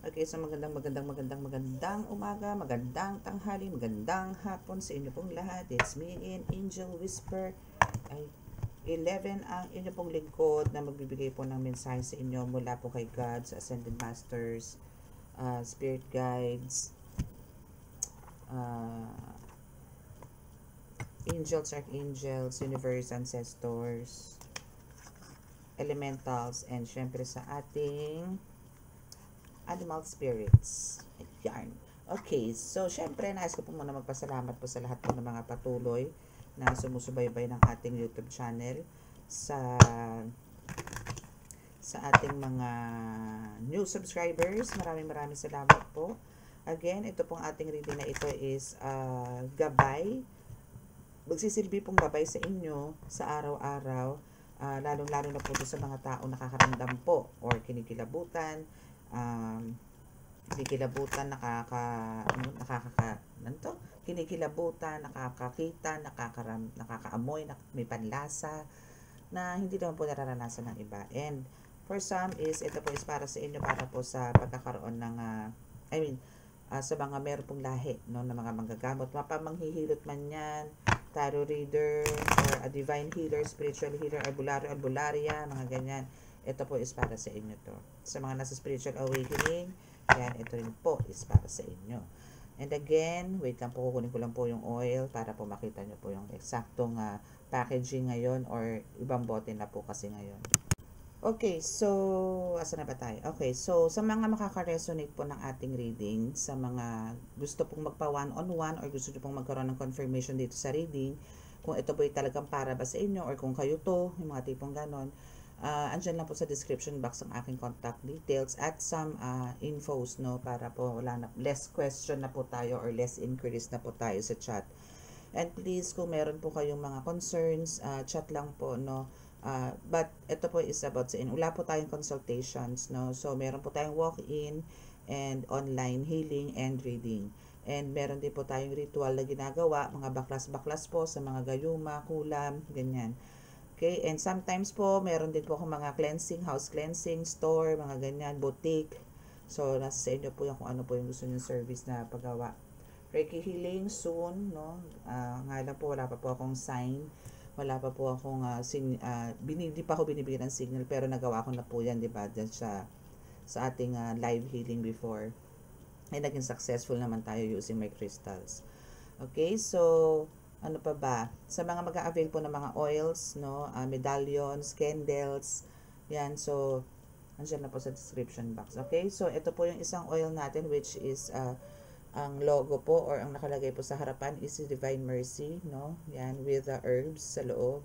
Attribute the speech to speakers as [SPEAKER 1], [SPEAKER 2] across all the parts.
[SPEAKER 1] Okay, so magandang umaga, magandang tanghali, magandang hapon sa inyo pong lahat. It's me in Angel Whisper. Ay, 11 ang inyo pong lingkod na magbibigay po ng mensahe sa inyo mula po kay God, sa Ascended Masters, Spirit Guides, uh, Angels, Archangels, Universe, Ancestors, Elementals, and syempre sa ating animal spirits. Ayan. Okay, so syempre nais ko po muna magpasalamat po sa lahat po ng mga patuloy na sumusubaybay ng ating YouTube channel sa ating mga new subscribers. Maraming salamat po. Again, ito pong ating reading na ito is gabay. Magsisilbi pong gabay sa inyo sa araw-araw, lalong-lalo na po sa mga tao nakakaramdam po or kinikilabutan, kinikilabutan, kinikilabutan, nakakakita, nakakaamoy, may panlasa na hindi naman po nararanasan ng iba. And for some is, ito po is para sa inyo, para po sa pagkakaroon ng, sa mga meron pong lahi, no, ng mga manggagamot, mapamanghihilot man yan, tarot reader, or a divine healer, spiritual healer, albularya, mga ganyan. Ito po is para sa inyo to. Sa mga nasa spiritual awakening, yan, ito rin po is para sa inyo. And again, wait lang po, kukunin ko lang po yung oil para po makita nyo po yung eksaktong packaging ngayon or ibang bote na po kasi ngayon. Okay, so, asa na ba tayo? Okay, so, sa mga makaka-resonate po ng ating reading, sa mga gusto pong magpa one-on-one or gusto nyo pong magkaroon ng confirmation dito sa reading, kung ito po ay talagang para ba sa inyo or kung kayo to, yung mga tipong ganon, andyan lang po sa description box ang aking contact details at some infos, no, para po wala na, less question na po tayo or less inquiries na po tayo sa chat. And please, kung meron po kayong mga concerns, chat lang po, no. But ito po is about sa inyo. Wala po tayong consultations, no. So, meron po tayong walk-in and online healing and reading. And meron din po tayong ritual na ginagawa, mga baklas-baklas po sa mga gayuma, kulam, ganyan. Okay, and sometimes po, meron din po akong mga cleansing, house cleansing, store, mga ganyan, boutique. So, nasa sa inyo po yung kung ano po yung gusto nyo service na paggawa. Reiki healing soon, no? Nga lang po, wala pa po akong sign. Wala pa po akong, di pa ako binibigyan ng signal, pero nagawa ko na po yan, di ba? Dyan sa ating live healing before. Ay, naging successful naman tayo using my crystals. Okay, so, ano pa ba? Sa mga mag-a-avail po ng mga oils, no, medallions, candles, yan. So, andyan na po sa description box. Okay, so ito po yung isang oil natin which is ang logo po or ang nakalagay po sa harapan is Divine Mercy, no? Yan, with the herbs sa loob.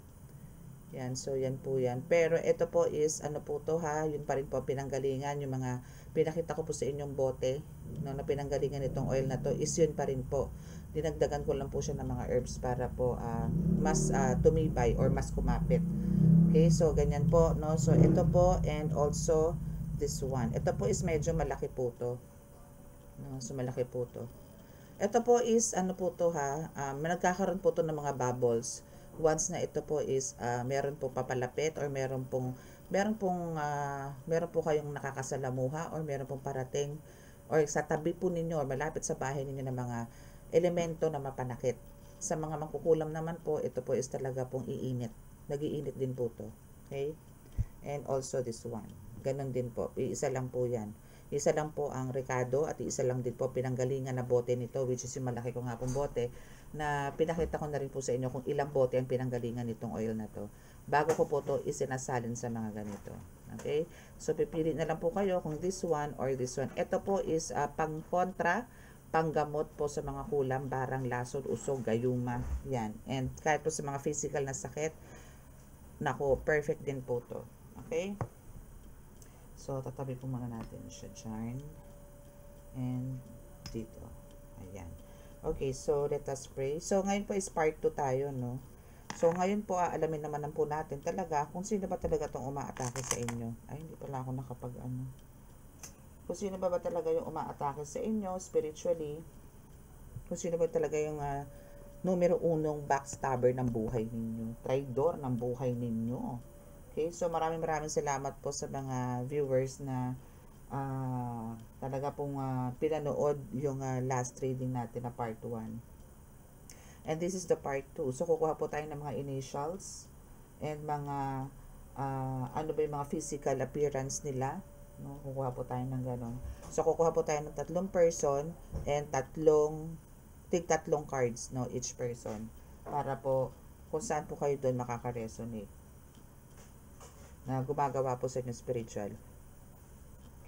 [SPEAKER 1] Yan, so yan po yan. Pero ito po is, ano po to ha, yun pa rin po pinanggalingan, yung mga pinakita ko po sa inyong bote, no, na pinanggalingan itong oil na to, is yun pa rin po. Dinagdagan ko lang po siya ng mga herbs para po mas tumibay or mas kumapit. Okay, so ganyan po, no. So ito po and also this one. Ito po is medyo malaki po to. No, so malaki po to. Ito po is ano po to ha, nagkakaroon po to ng mga bubbles. Once na ito po is meron po papalapit or meron po kayong nakakasalamuha or meron pong parating or sa tabi po ninyo or malapit sa bahay ninyo ng mga elemento na mapanakit. Sa mga mangkukulam naman po, ito po is talaga pong iinit. Nagiinit din po to. Okay? And also this one. Ganon din po. Iisa lang po yan. Isa lang po ang Ricardo at isa lang din po pinanggalingan na bote nito, which is yung malaki ko nga pong bote na pinakita ko na rin po sa inyo kung ilang bote ang pinanggalingan nitong oil na to bago ko po to isinasalin sa mga ganito. Okay, so pipili na lang po kayo kung this one or this one. Ito po is pang kontra, panggamot po sa mga kulam, barang, lasod, usog, gayuma, yan. And kahit po sa mga physical na sakit, nako, perfect din po to. Okay, so, tatabi po muna natin siya dyan. And dito. Ayan. Okay, so let us pray. So, ngayon po is part 2 tayo, no? So, ngayon po, alamin naman po natin talaga kung sino ba talaga itong umaatake sa inyo. Ay, hindi pala ako nakapag-ano. Kung sino ba talaga yung umaatake sa inyo spiritually. Kung sino ba talaga yung numero 1 backstabber ng buhay ninyo. Traidor ng buhay ninyo. Okay, so maraming salamat po sa mga viewers na talaga pong pinanood yung last reading natin na part 1. And this is the part 2. So, kukuha po tayo ng mga initials and mga ano ba yung mga physical appearance nila. No? Kukuha po tayo ng ganon. So, kukuha po tayo ng 3 person and tatlong cards, no, each person. Para po, kung saan po kayo doon makaka-resonate. Na gumagawa po sa inyo spiritual.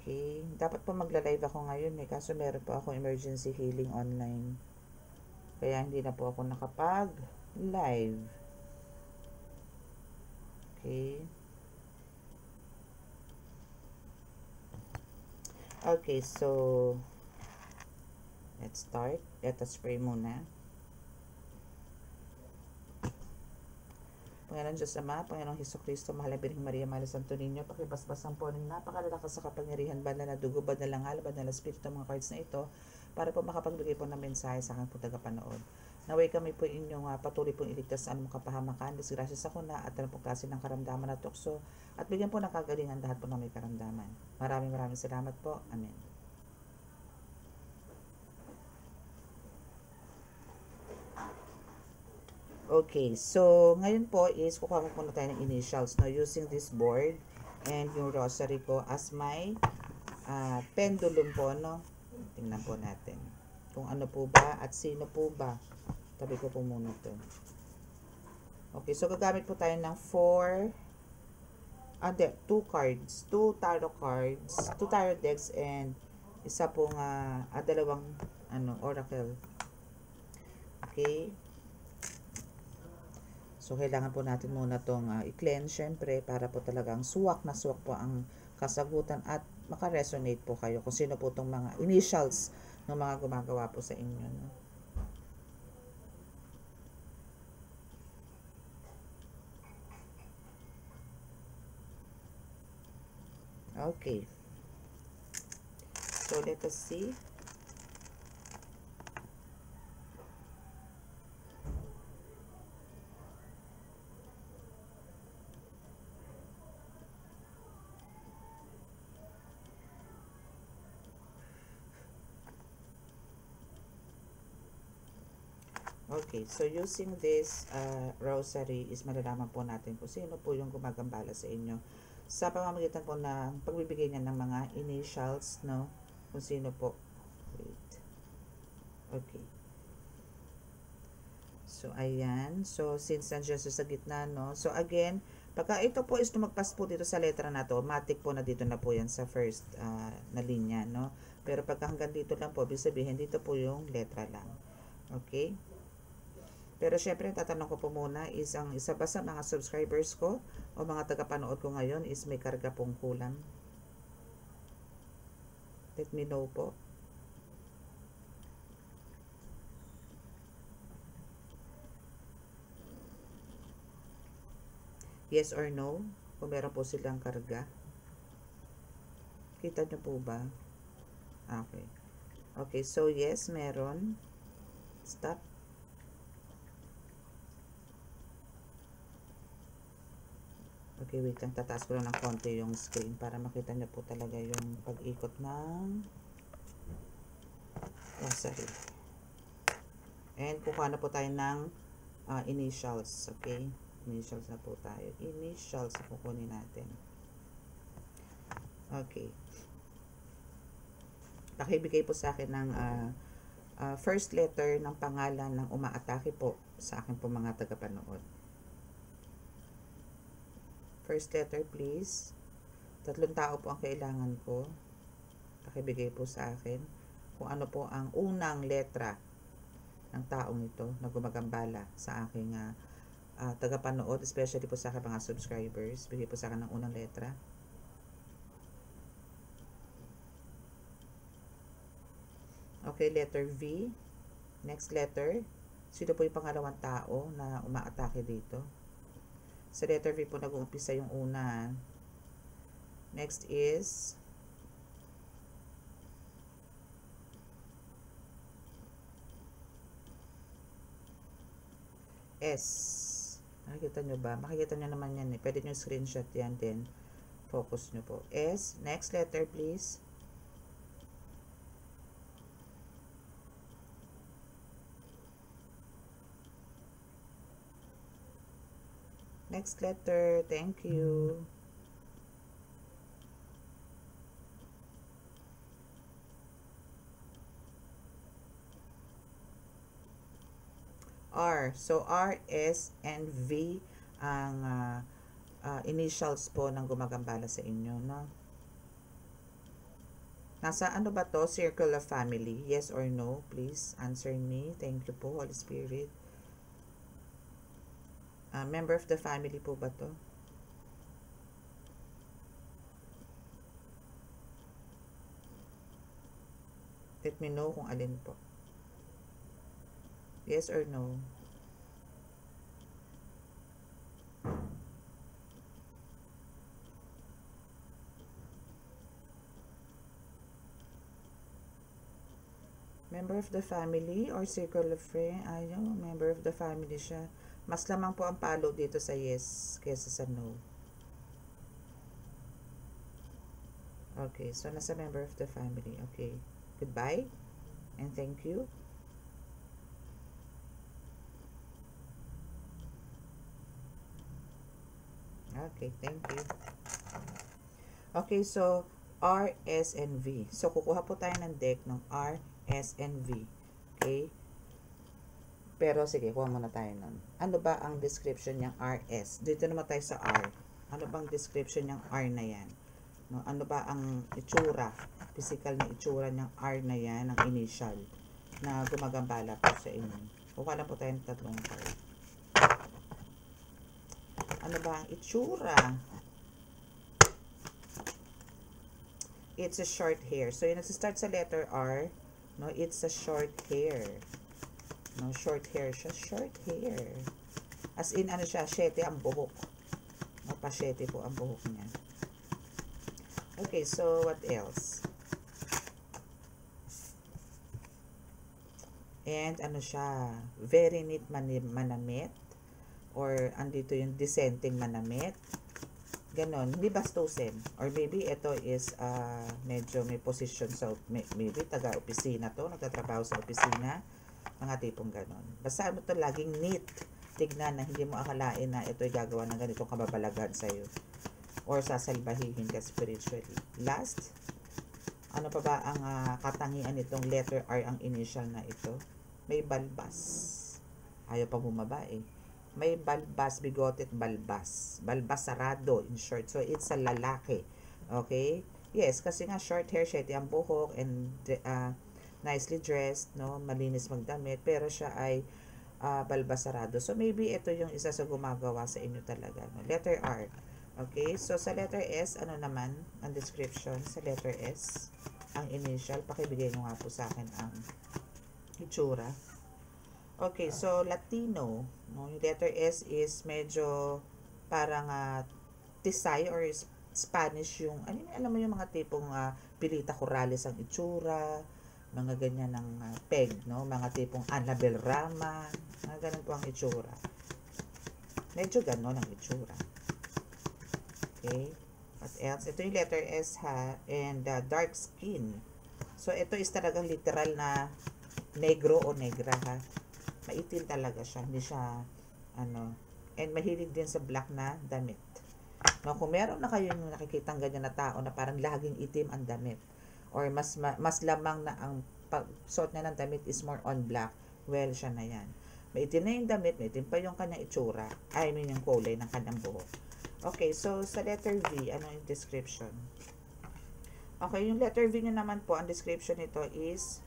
[SPEAKER 1] Okay. Dapat po magla-live ako ngayon eh. Kaso meron po ako emergency healing online. Kaya hindi na po ako nakapag-live. Okay. Okay, so let's start. Let us pray muna. Panginoon Diyos Ama, Panginoong Hesukristo, mahal na Birheng Maria, mahal na Santo Niño, pakibasbasan po ng napakalalakas sa kapangyarihan, banal na dugo, banal na ngal, banal na spirito ng mga cards na ito, para po makapagbigay po ng mensahe sa aking po tagapanood. Naway kami po inyong patuloy pong iligtas sa anumang kapahamakan, disgrasya sa kuna, at anong po klase ng karamdaman na tukso, at bigyan po ng kagalingan lahat po ng may karamdaman. Maraming salamat po. Amen. Okay, so ngayon po is kukuha ko muna tayo ng initials, no, using this board and yung rosary ko as my pendulum po, no. Tingnan po natin kung ano po ba at sino po ba. Tabi ko po muna to. Okay, so gagamit po tayo ng 2 cards, 2 tarot cards, 2 tarot decks, and isa pong dalawang oracle. Okay. So, kailangan po natin muna itong i-cleanse, syempre, para po talagang suwak na suwak po ang kasagutan at makaresonate po kayo kung sino po itong mga initials ng mga gumagawa po sa inyo. No? Okay. So, let us see. Okay, so using this rosary is malalaman po natin kung sino po yung gumagambala sa inyo sa pamamagitan po ng pagbibigay niya ng mga initials, no? Kung sino po. Wait. Okay. So, ayan. So, since nandiyan sa gitna, no? So, again, pagka ito po is lumagpas po dito sa letra na to, matik po na dito na po yan sa first na linya, no? Pero pagka hanggang dito lang po, ibig sabihin, dito po yung letra lang. Okay? Pero syempre, tatanong ko po muna is ang isa ba sa mga subscribers ko o mga tagapanood ko ngayon is may karga pong kulang. Let me know po. Yes or no? Kung meron po silang karga. Kita nyo po ba? Okay. Okay, so yes, meron. Stop. Okay, wait lang. Tataas ko lang ng konti yung screen para makita nyo po talaga yung pag-ikot ng rosary. And kukuha na po tayo ng initials. Okay? Initials na po tayo. Initials na kukunin natin. Okay. Pakibigay po sa akin ng first letter ng pangalan ng umaatake po sa akin po mga tagapanood. First letter, please. 3 tao po ang kailangan ko. Pakibigay po sa akin kung ano po ang unang letra ng taong ito na gumagambala sa aking tagapanood, especially po sa aking mga subscribers. Bigay po sa akin ng unang letra. Okay, letter V. Next letter. Sino po yung pangalawang tao na umaatake dito? Sa letter V po nag-uumpisa yung una. Next is S. Nakikita nyo ba? Makikita nyo naman yan eh. Pwede nyo screenshot yan din. Focus nyo po. S. Next letter please. Next letter. Thank you. R. So, R, S, and V ang initials po ng gumagambala sa inyo, no? Nasa ano ba to? Circle of family? Yes or no? Please answer me. Thank you po, Holy Spirit. Member of the family po ba to? Let me know kung alin po. Yes or no? Member of the family or circle of friends? Ayaw, member of the family siya. Mas lamang po ang palo dito sa yes kesa sa no. Okay, so nasa member of the family. Okay. Goodbye and thank you. Okay, thank you. Okay, so R, S, and V. So, kukuha po tayo ng deck ng R, S, and V. Okay? Pero, sige, kuha muna tayo nun. Ano ba ang description niyang R, S? Dito naman tayo sa R. Ano bang description niyang R na yan? No, ano ba ang itsura? Physical na itsura niyang R na yan, ang initial, na gumagambala po sa inyo. Kukuha lang po tayo ng tatlong card. Ano ba ang itsura? It's a short hair. So, yung nagsistart sa letter R, no, it's a short hair. No, short hair siya. Short hair. As in, ano siya, syete ang buhok. No, pa-syete po ang buhok niya. Okay, so what else? And ano siya, very neat manamit. Or andito yung dissenting manamit. Ganon, hindi bastusin. Or maybe ito is medyo may position sa, maybe taga-opisina to, nagtatrabaho sa opisina, mga tipong ganon. Basta ano to, laging neat. Tignan na hindi mo akalain na ito'y gagawa ng ganitong kababalaghan sa'yo. Or sasalbahihin ka spiritually. Last, ano pa ba ang katangian nitong letter R, ang initial na ito? May balbas. Ayaw pa bumaba eh. May balbas, bigotet balbas. Balbas sarado, in short. So, it's a lalaki. Okay? Yes, kasi nga short hair, shady ang buhok, and nicely dressed, no? Malinis magdamit, pero siya ay balbas sarado. So, maybe ito yung isa sa gumagawa sa inyo talaga. No? Letter R. Okay? So, sa letter S, ano naman ang description? Sa letter S, ang initial, pakibigay nyo nga po sa akin ang itsura. Okay, so Latino, no? Yung letter S is medyo parang Tisay or Spanish yung, alam mo yung mga tipong Pilita Corrales ang itsura, mga ganyan ng peg, no? Mga tipong Annabel Rama, mga ganun po ang itsura. Medyo ganon ang itsura. Okay, what else? Ito yung letter S ha, and dark skin. So, ito is talagang literal na negro o negra ha. Maitim talaga siya, hindi siya and mahilig din sa black na damit. No, kung meron na kayong nakikitang ganyan na tao na parang laging itim ang damit or mas lamang na ang pagsuot niya ng damit is more on black, well, siya na yan. Maitim na yung damit, maitim pa yung kanyang itsura, I mean yung kulay ng kanyang buhok. Okay, so sa letter V, ano yung description? Okay, yung letter V nyo naman po, ang description nito is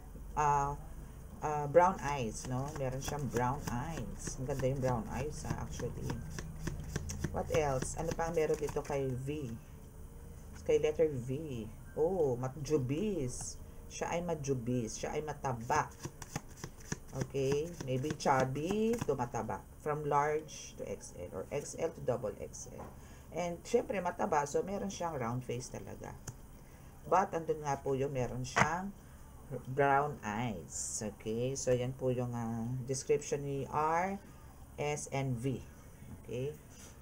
[SPEAKER 1] brown eyes, no? Meron siyang brown eyes. Ang ganda yung brown eyes, actually. What else? Ano pa ang meron dito kay V? Kay letter V. Oh, matjubis. Siya ay matjubis. Siya ay mataba. Okay? Maybe chubby to mataba. From large to XL or XL to double XL. And, syempre, mataba. So, meron siyang round face talaga. But, andun nga po yung meron siyang brown eyes. Okay? So, yan po yung description ni R, S, and V. Okay?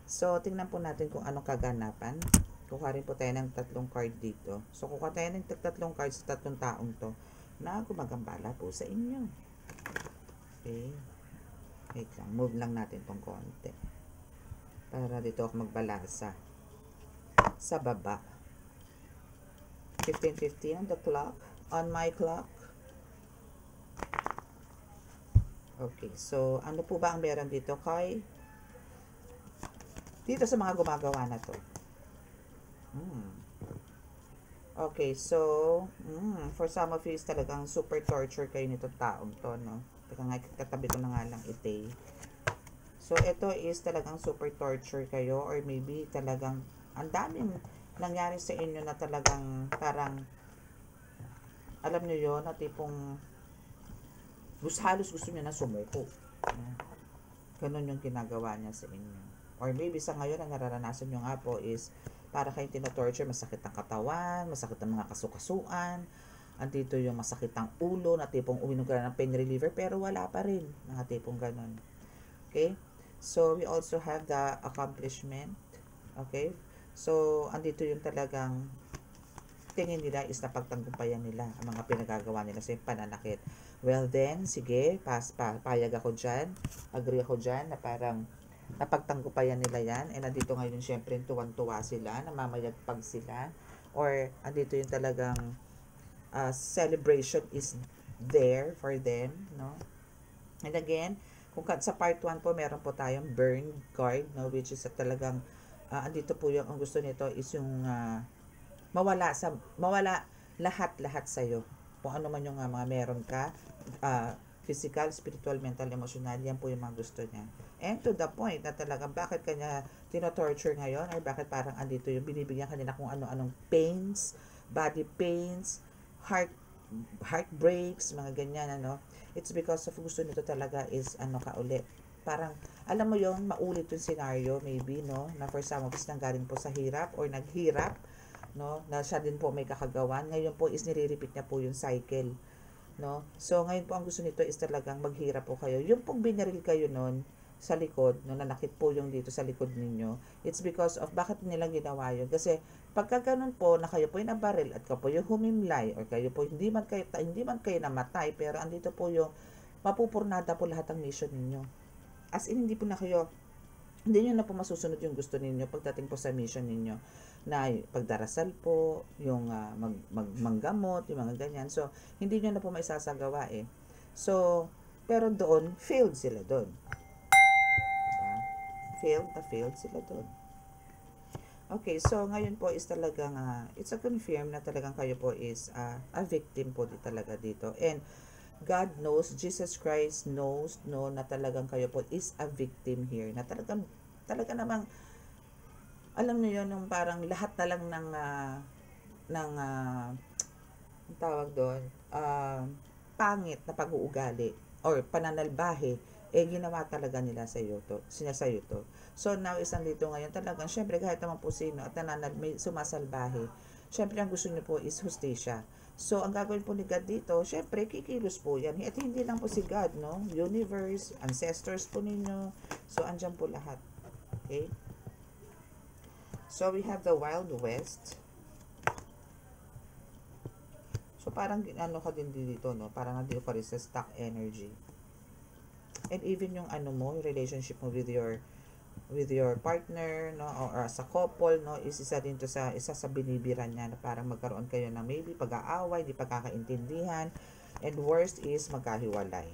[SPEAKER 1] So, tingnan po natin kung anong kaganapan. Kuha rin po tayo ng tatlong card dito. So, kuha tayo ng tatlong cards sa tatlong taong to na gumagambala po sa inyo. Okay? Wait lang. Move lang natin tong konti. Para dito ako magbalasa. Sa baba. 15:15 on the clock. On my clock. Okay, so ano po ba ang meron dito kay dito sa mga gumagawa na to? Okay, so for some of you is talagang super torture kayo nitong taong to, no? Teka nga, katabi ko na nga lang ite. So ito is talagang super torture kayo, or maybe talagang ang daming nangyari sa inyo na talagang parang alam nyo yun, na tipong halos gusto niya na sumuko. Ganun yung ginagawa niya sa inyo. Or maybe sa ngayon, ang nararanasan nyo nga po is para kayong tinotorture, masakit ang katawan, masakit ang mga kasukasuan, andito yung masakit ang ulo, na tipong uminom ka na ng pain reliever, pero wala pa rin, mga tipong ganun. Okay? So, we also have the accomplishment. Okay? So, andito yung talagang tingin nila is napagtanggumpayan nila ang mga pinagagawa nila sa pananakit. Well then, sige, payag ako dyan. Agree ako dyan na parang napagtanggumpayan nila yan. And andito ngayon syempre tuwan-tuwa sila, namamayagpag sila. Or andito yung talagang celebration is there for them, no? And again, kung sa part 1 po, meron po tayong burn card, no? Which is talagang, andito po yung, ang gusto nito is yung mawala lahat sa'yo. Kung ano man yung mga meron ka, physical, spiritual, mental, emotional, yan po yung mga gusto niya. And to the point na talagang bakit kanya tino-torture ngayon, or bakit parang andito yung binibigyan kanila kung ano-anong pains, body pains, heartbreaks, mga ganyan, ano. It's because of gusto nito talaga is kaulit. Parang, alam mo yon, maulit yung scenario, maybe, no, na for some of us nanggaling po sa hirap or naghirap, no, na siya din po may kakagawan. Ngayon po is nire-repeat niya po yung cycle, no. So ngayon po ang gusto nito is talagang maghirap po kayo. Yung pong binaril kayo noon sa likod, no, nanakit po yung dito sa likod ninyo, it's because of bakit nila ginawa yun. Kasi pagka ganun po na kayo po yung nabaril at kayo po yung humimlay, or kayo po hindi man kayo namatay, pero andito po yung mapupurnada po lahat ng mission ninyo. As in, hindi nyo na po masusunod yung gusto ninyo pagdating po sa mission ninyo, na pagdarasal po, yung manggamot, yung mga ganyan. So, hindi nyo na po maisasagawa eh. So, pero doon, failed sila doon. Failed sila doon. Okay, so ngayon po is talagang, it's a confirm na talagang kayo po is a victim po talaga dito. And God knows, Jesus Christ knows, no, na talagang kayo po is a victim here. Na talaga namang, alam niyo yun, yung parang lahat na lang ng ang tawag doon, pangit na pag-uugali or pananalbahe, ginawa talaga nila sa iyo to. So now is nandito ngayon talagang, syempre kahit naman po sino at may sumasalbahe, syempre ang gusto niyo po is hustisya. So ang gagawin po ni God dito, syempre kikilos po yan. At hindi lang po si God, no? Universe, ancestors po ninyo. So andyan po lahat. Okay? So we have the Wild West. So parang ka din dito, no? Parang nandito ka rin sa stuck energy. And even yung yung relationship mo with your partner, no, or as a couple, no, is isa sa binibiran niya na parang magkaroon kayo ng maybe pag-aaway, di pagkakaintindihan, and worst is magkahiwalay.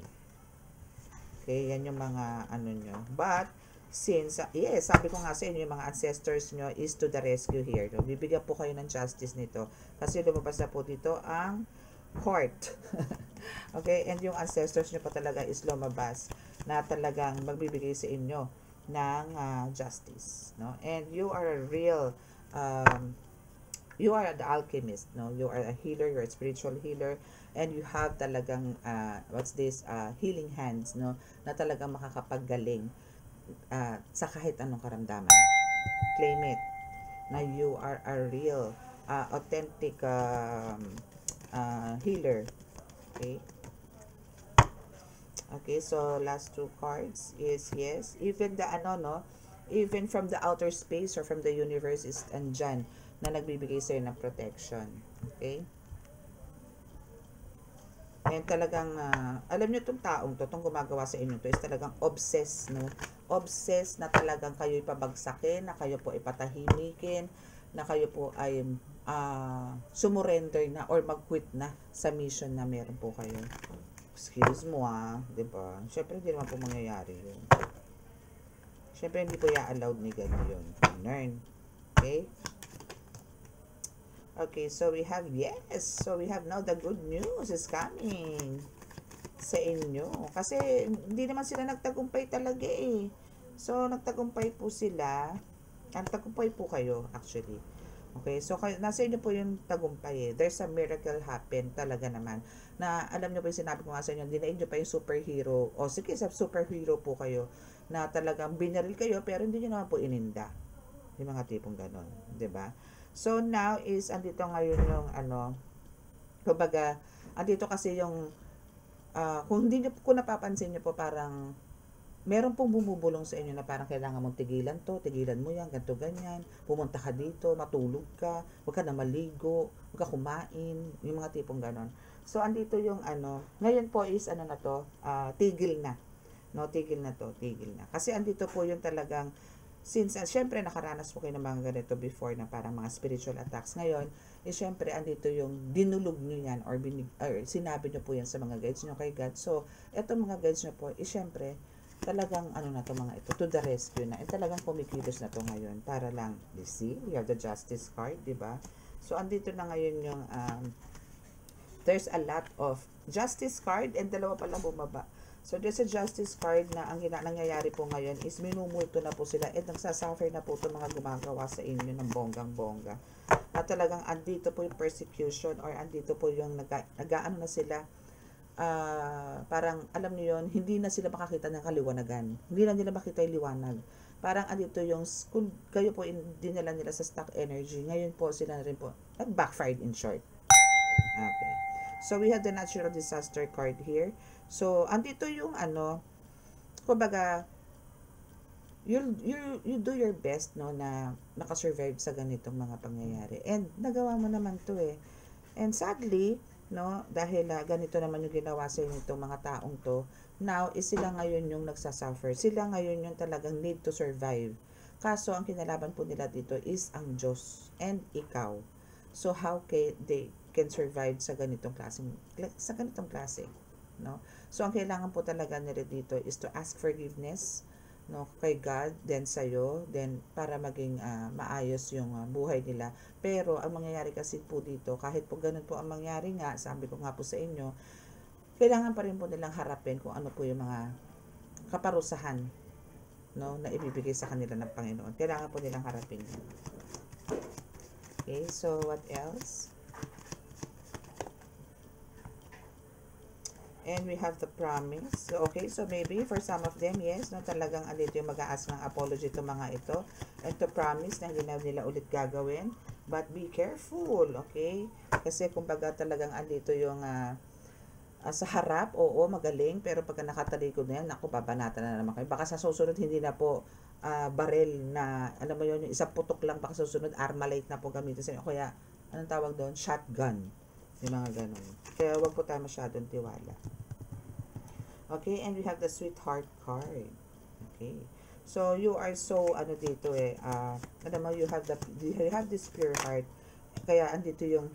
[SPEAKER 1] Okay, yan yung mga nyo. But since, yes, sabi ko nga sa inyo, yung mga ancestors nyo is to the rescue here. No? Bibigyan po kayo ng justice nito. Kasi lumabas na po dito ang court. Okay, and yung ancestors nyo pa talaga is lumabas na talagang magbibigay sa inyo ng justice, no? And you are a real you are the alchemist, no? You are a healer, you're a spiritual healer, and you have talagang healing hands, no? Na talagang makakapaggaling sa kahit anong karamdaman. Claim it na you are a real authentic healer. Okay? Okay, so last two cards is yes. Even the even from the outer space or from the universe is andyan na nagbibigay sa'yo ng protection. Okay? And talagang, alam nyo itong taong to, itong gumagawa sa inyo to is talagang obsessed, no? Obsessed na talagang kayo'y pabagsakin, na kayo po ay patahimikin, na kayo po ay sumurrender na or mag-quit na sa mission na meron po kayo. Excuse mo diba? Siyempre hindi naman po mangyayari yun. Siyempre hindi po i-allowed ni God yun. Learn. Okay? Okay, so we have, yes, so we have now the good news is coming sa inyo. Kasi hindi naman sila nagtagumpay talaga eh. So, nagtagumpay po sila. Nagtagumpay po kayo actually. Okay, so nasa inyo po yung tagumpay eh. There's a miracle happen talaga naman. Na alam nyo po yung sinabi ko nga sa inyo, dinain nyo pa yung superhero. O sige, sa superhero po kayo na talagang binaril kayo pero hindi nyo naman po ininda. Yung mga tipong ganon. 'Di ba? So now is andito ngayon yung kumbaga andito kasi yung kung hindi niyo kung napapansin niyo po parang meron pong bumubulong sa inyo na parang kailangan mong tigilan to, tigilan mo yan, ganito ganyan, pumunta ka dito, matulog ka, huwag ka na maligo, huwag ka kumain, yung mga tipong ganon. So andito yung ngayon po is na to, tigil na. No, tigil na to, tigil na. Kasi andito po yung talagang since syempre nakaranas po kayo ng mga ganito before na parang mga spiritual attacks ngayon, syempre andito yung dinulog nyo yan or sinabi nyo po yan sa mga guides nyo kay God. So, eto mga guides nyo po, syempre talagang na to mga ito, to the rescue na. Talagang kumikilos na to ngayon para lang, you see, we have the justice card, di ba? So, andito na ngayon yung there's a lot of justice card and dalawa pa lang bumaba. So, there's a justice card na ang nangyayari po ngayon is minumulto na po sila at nagsasuffer na po itong mga gumagawa sa inyo ng bonggang-bongga. At talagang andito po yung persecution or andito po yung nag-aano na sila, parang alam niyo yun, hindi na sila makakita ng kaliwanagan. Hindi na nila makita yung liwanag. Parang andito yung, kung kayo po dinala nila sa stock energy, ngayon po sila na rin po, backfired in short. Okay. So, we have the natural disaster card here. So, andito yung kumbaga, you do your best, no, na makasurvive sa ganitong mga pangyayari. And, nagawa mo naman to eh. And sadly, no, dahil ganito naman yung ginawa sa inyo itong mga taong to, now, is sila ngayon yung nagsasuffer. Sila ngayon yung talagang need to survive. Kaso, ang kinalaban po nila dito is ang Diyos and ikaw. So, how they can survive sa ganitong klase, no? So, ang kailangan po talaga nila dito is to ask forgiveness, no, kay God, then sa'yo, then para maging maayos yung buhay nila. Pero, ang mangyayari kasi po dito, kahit po ganun po ang mangyari nga, sabi ko nga po sa inyo, kailangan pa rin po nilang harapin kung ano po yung mga kaparusahan, no, na ibibigay sa kanila ng Panginoon. Kailangan po nilang harapin yun. Okay, so what else? And we have the promise. So, okay, so maybe for some of them, yes, no, talagang andito yung mag-aas ng apology to mga ito. And to promise na hindi na nila ulit gagawin. But be careful, okay? Kasi kumbaga talagang andito yung sa harap, oo, magaling. Pero pagka nakatalikod na yan, ako, babanatan na naman kayo. Baka sa susunod, hindi na po baril na, alam mo yun, yung isang putok lang, baka susunod, Armalite na po gamitin sa inyo. Kaya, anong tawag doon? Shotgun. Yung mga ganun. Kaya wag po tayo masyadong tiwala. Okay, and we have the sweetheart card. Okay. So, you are so, dito alam mo, you have this pure heart. Kaya, andito yung,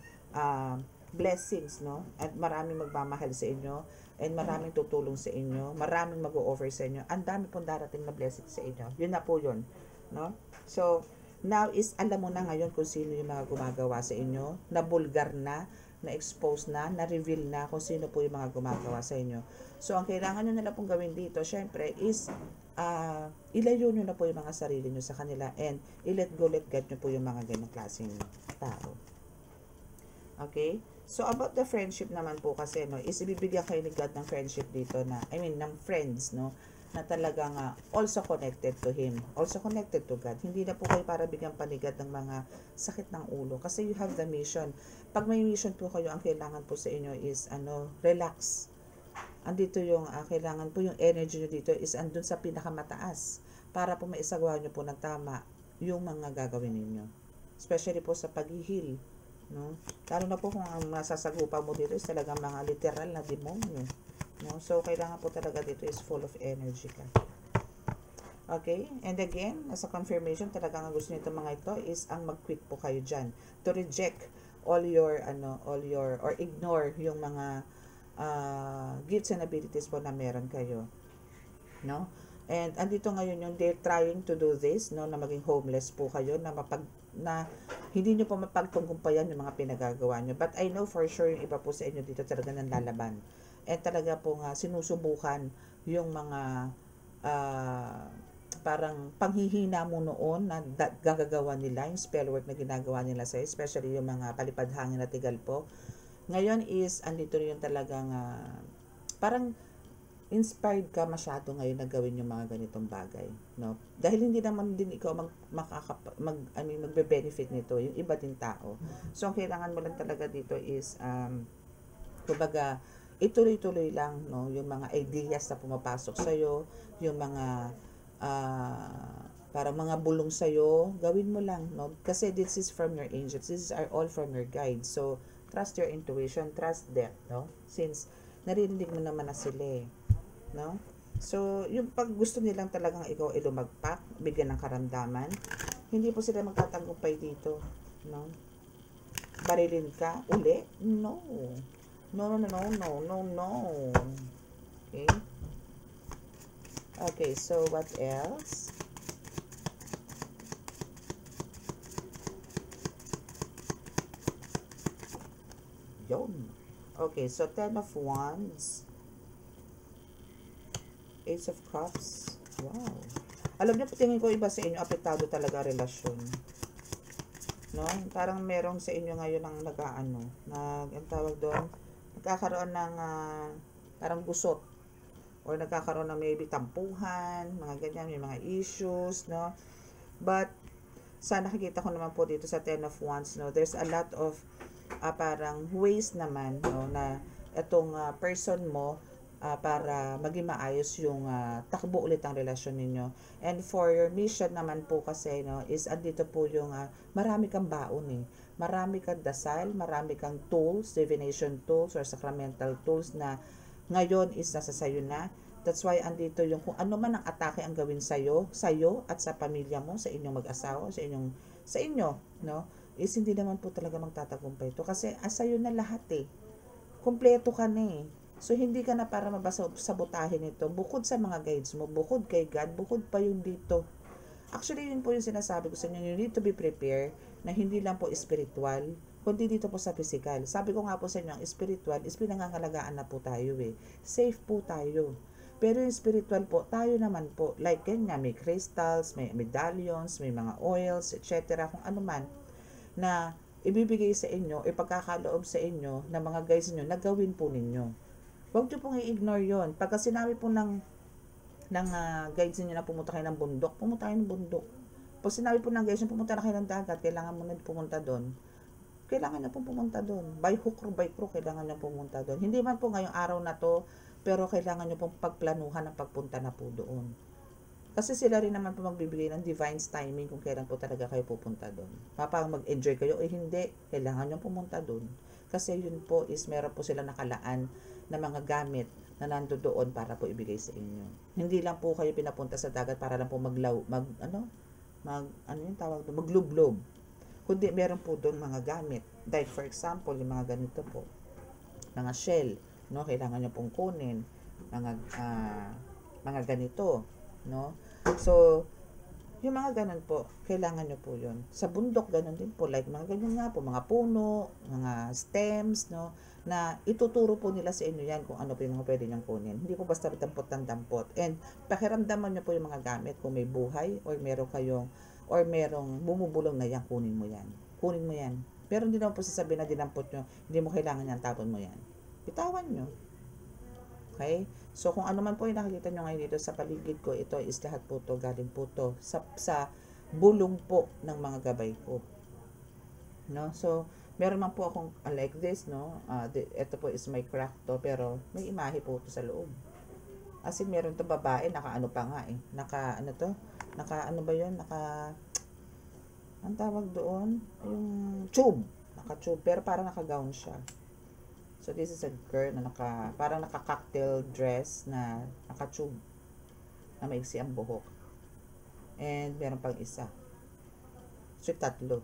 [SPEAKER 1] blessings, no? At maraming magmamahal sa inyo. And maraming tutulong sa inyo. Maraming mag-o-offer sa inyo. Ang dami pong darating na blessings sa inyo. Yun na po yun. No? So, now is, alam mo na ngayon kung sino yung mga gumagawa sa inyo. Na bulgar na-expose na-reveal na kung sino po yung mga gumagawa sa inyo. So, ang kailangan nyo nila pong gawin dito, syempre, is ilayo nyo na po yung mga sarili nyo sa kanila and i-let go, let God nyo po yung mga ganong klaseng tao. Okay? So, about the friendship naman po kasi, no, is ibibigyan kayo ni God ng friendship dito na, ng friends, no, na talagang also connected to Him, also connected to God. Hindi na po kayo para bigyan panigad ng mga sakit ng ulo. Kasi you have the mission. Pag may mission po kayo, ang kailangan po sa inyo is, relax. Andito yung, kailangan po yung energy nyo dito is andun sa pinakamataas para po maisagawa nyo po ng tama yung mga gagawin ninyo. Especially po sa pag-heal, no? Lalo na po kung ang masasagupa mo dito is talagang mga literal na demonyo, no? So, kailangan po talaga dito is full of energy ka. Okay? And again, as a confirmation, talagang ang gusto nito mga ito is ang mag-quit po kayo dyan. To reject all your, or ignore yung mga gifts and abilities po na meron kayo. No? And andito ngayon yung they're trying to do this, no, na maging homeless po kayo, na hindi nyo po mapagtungkumpayan yung mga pinagagawa nyo. But I know for sure yung iba po sa inyo dito talaga nang lalaban. And talaga po nga sinusubukan yung mga parang panghihina mo noon na gagagawa nila, yung spell work na ginagawa nila sa'yo, especially yung mga palipad hangin na tigal po. Ngayon is, andito yung talagang, parang inspired ka masyado ngayon na gawin yung mga ganitong bagay, no? Dahil hindi naman din ikaw magbe-benefit nito, yung iba din tao. So, ang kailangan mo lang talaga dito is, kumbaga, ituloy-tuloy lang, no? Yung mga ideas na pumapasok sa'yo, yung mga, para mga bulong sa'yo, gawin mo lang, no? Kasi this is from your angels, this are all from your guides. So, trust your intuition, trust them, no? Since, narinig mo naman na sila, no? So, yung pag gusto nilang talagang ikaw ay lumagpak, bigyan ng karamdaman, hindi po sila magtatagumpay dito, no? Barilin ka, uli? No. No, no, no, no, no, no, no. Okay? Okay, so what else? Yun. Okay, so 10 of Wands. Ace of Cups. Wow. Alam niyo, tingin ko iba sa inyo, apektado talaga relasyon. No? Parang merong sa inyo ngayon ang ang tawag doon, nagkakaroon ng parang gusot. Or nagkakaroon ng maybe tampuhan, mga ganyan, may mga issues, no? But, sa nakikita ko naman po dito sa 10 of Wands, no, there's a lot of parang ways naman, no, na itong person mo para maging maayos yung takbo ulit ang relasyon ninyo. And for your mission naman po kasi, no, is andito po yung marami kang baon marami kang dasal, marami kang tools, divination tools or sacramental tools na ngayon is nasa sayo na. That's why andito yung kung ano man ang atake ang gawin sayo at sa pamilya mo, sa inyong mag-asawa, sa inyo, no, is hindi naman po talaga magtatagumpay ito kasi sayo na lahat kumpleto ka na So, hindi ka na para mabasabotahin ito. Bukod sa mga guides mo, bukod kay God, bukod pa yung dito. Actually, yun po yung sinasabi ko sa inyo, you need to be prepared na hindi lang po spiritual, kundi dito po sa physical. Sabi ko nga po sa inyo, ang spiritual is pinangangalagaan na po tayo Safe po tayo. Pero yung spiritual po, tayo naman po, like ganyan, may crystals, may medallions, may mga oils, etc. Kung ano man, na ibibigay sa inyo, ipagkakaloob sa inyo, na mga guys nyo, na gawin po ninyo. Huwag nyo pong i-ignore yon. Pagka sinabi po ng guides niyo na pumunta kayo ng bundok, pumunta kayo ng bundok. Pag sinabi po ng guides niyo, pumunta na kayo ng dagat, kailangan mo na pumunta doon. Kailangan na pong pumunta doon. By hook or by crook, kailangan na pumunta doon. Hindi man po ngayong araw na to, pero kailangan nyo pong pagplanuhan ang pagpunta na po doon. Kasi sila rin naman po magbibigay ng divine timing kung kailan po talaga kayo pupunta doon. Mag-enjoy kayo o hindi, kailangan nyo pumunta doon. Kasi yun po is meron po sila nakalaan na mga gamit na nando doon para po ibigay sa inyo. Hindi lang po kayo pinapunta sa dagat para lang po maglublob. Kundi meron po doon mga gamit. Like for example, yung mga ganito po. Mga shell, no? Kailangan nyo pong kunin. Mga ganito, no? So, yung mga ganun po, kailangan nyo po yun. Sa bundok, ganun din po. Like mga ganyan nga po, mga puno, mga stems, no? Na ituturo po nila sa inyo yan kung ano po yung mga pwede nyong kunin. Hindi po basta dampot ng dampot. And pakiramdaman nyo po yung mga gamit kung may buhay or merong bumubulong na yan, kunin mo yan. Kunin mo yan. Pero hindi naman po sasabihin na dinampot nyo, hindi mo kailangan yan, tapon mo yan. Bitawan nyo. Okay? So, kung ano man po yung nakikita nyo ngayon dito sa paligid ko, ito is lahat po to, galing po to sa bulong po ng mga gabay ko. No? So, meron man po akong like this, no? Ito po is my crack to, pero may imahe po to sa loob. As in, meron to babae, naka-ano pa nga ang tawag doon? Yung tube. naka-tube, pero parang naka-gown siya. So, this is a girl na parang naka-cocktail dress na naka-tube, na maiksi ang buhok. And, meron pang isa. So, tatlo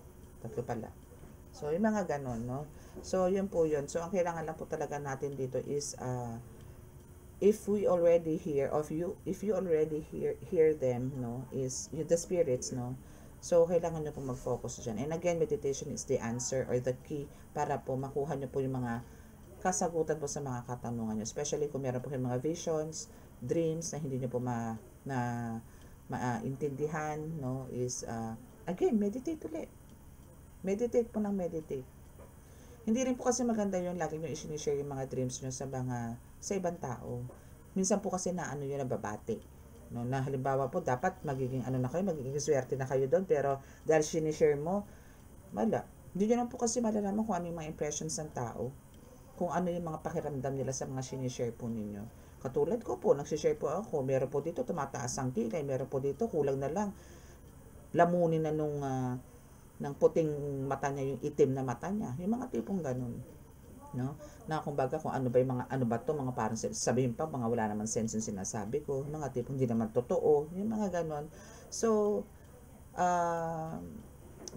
[SPEAKER 1] pala. So, yung mga ganon, no? So, yun po yun. So, ang kailangan lang po talaga natin dito is, if we already hear if you already hear them, no, is the spirits, no, so kailangan nyo po mag-focus dyan. And again, meditation is the answer or the key para po makuha nyo po yung mga kasagutan po sa mga katanungan nyo, especially kung meron po kayong mga visions, dreams na hindi nyo po maintindihan, no, is again, meditate ulit. Meditate po ng meditate. Hindi rin po kasi maganda yung lagi nyo i-share yung mga dreams nyo sa ibang tao. Minsan po kasi na yun, nababati. No, na halimbawa po, dapat magiging magiging swerte na kayo doon, pero dahil sinishare mo, hindi nyo lang po kasi malalaman kung ano yung mga impressions ng tao. Kung ano yung mga pakiramdam nila sa mga sinishare po ninyo. Katulad ko po, nagsishare po ako, meron po dito tumataas ang kilay, meron po dito kulang na lang. Lamunin na ng puting mata niya, yung itim na mata niya. Yung mga tipong ganun. No? Na kumbaga kung ano ba yung mga parang sabihin pa, mga wala naman sense yung sinasabi ko. Mga tipong hindi naman totoo. Yung mga ganun. So,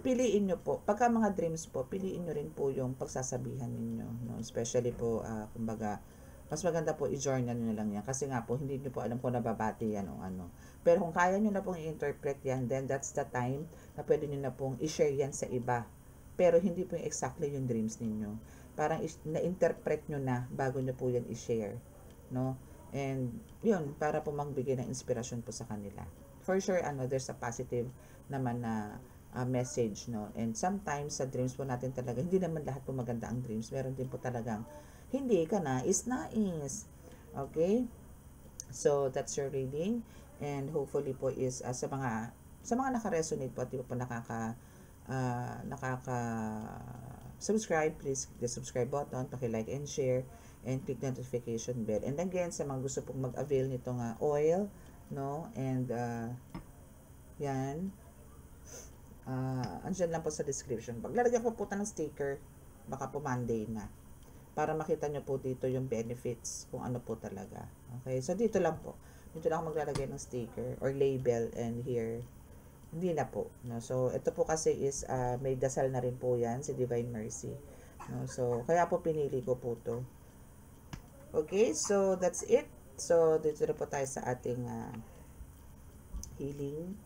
[SPEAKER 1] piliin nyo po. Pagka mga dreams po, piliin nyo rin po yung pagsasabihan ninyo. No? Especially po, kumbaga, mas maganda po i-journal nyo lang yan. Kasi nga po, hindi nyo po alam kung nababati yan o ano. Pero kung kaya nyo na pong i-interpret yan, then that's the time na pwede nyo na pong i-share yan sa iba. Pero hindi po yung exactly yung dreams ninyo. Parang na-interpret nyo na bago nyo po yan i-share. No? And yun, para po magbigay ng inspirasyon po sa kanila. For sure, there's a positive naman na message. No? And sometimes sa dreams po natin talaga, hindi naman lahat po maganda ang dreams. Meron din po talagang hindi ka na is nais. Okay? So, that's your reading. And hopefully po is sa mga naka-resonate po at di po subscribe, please click the subscribe button, paki-like and share, and click notification bell. And again, sa mga gusto pong mag-avail nitong oil, no? And yan. Andyan lang po sa description. Paglalagyan ko po ng sticker, baka po Monday na. Para makita nyo po dito yung benefits, kung ano po talaga. Okay, so dito lang po. Dito lang ako maglalagay ng sticker or label, and here, hindi na po. No? So, ito po kasi is, may dasal na rin po yan, si Divine Mercy. No? So, kaya po pinili ko po to. Okay, so that's it. So, dito na po tayo sa ating healing.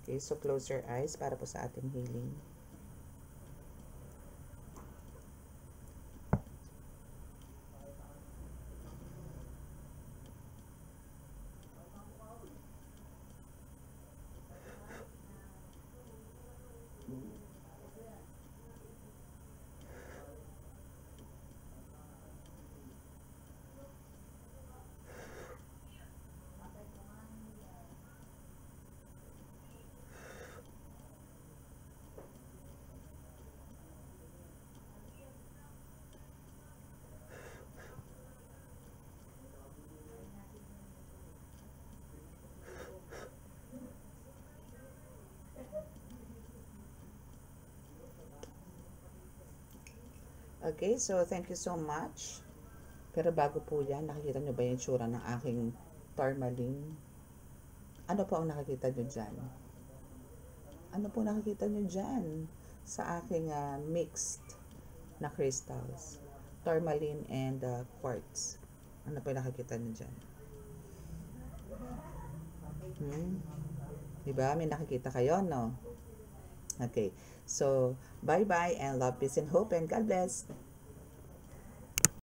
[SPEAKER 1] Okay, so close your eyes para po sa ating healing. Okay, so thank you so much. Pero bago po yan, nakikita nyo ba yung tsura ng aking tourmaline? Ano po ang nakikita nyo dyan? Ano po nakikita nyo dyan sa aking mixed na crystals? Tourmaline and quartz. Ano po nakikita nyo dyan? Diba? May nakikita kayo, no? Okay. So, bye-bye and love, peace, and hope, and God bless.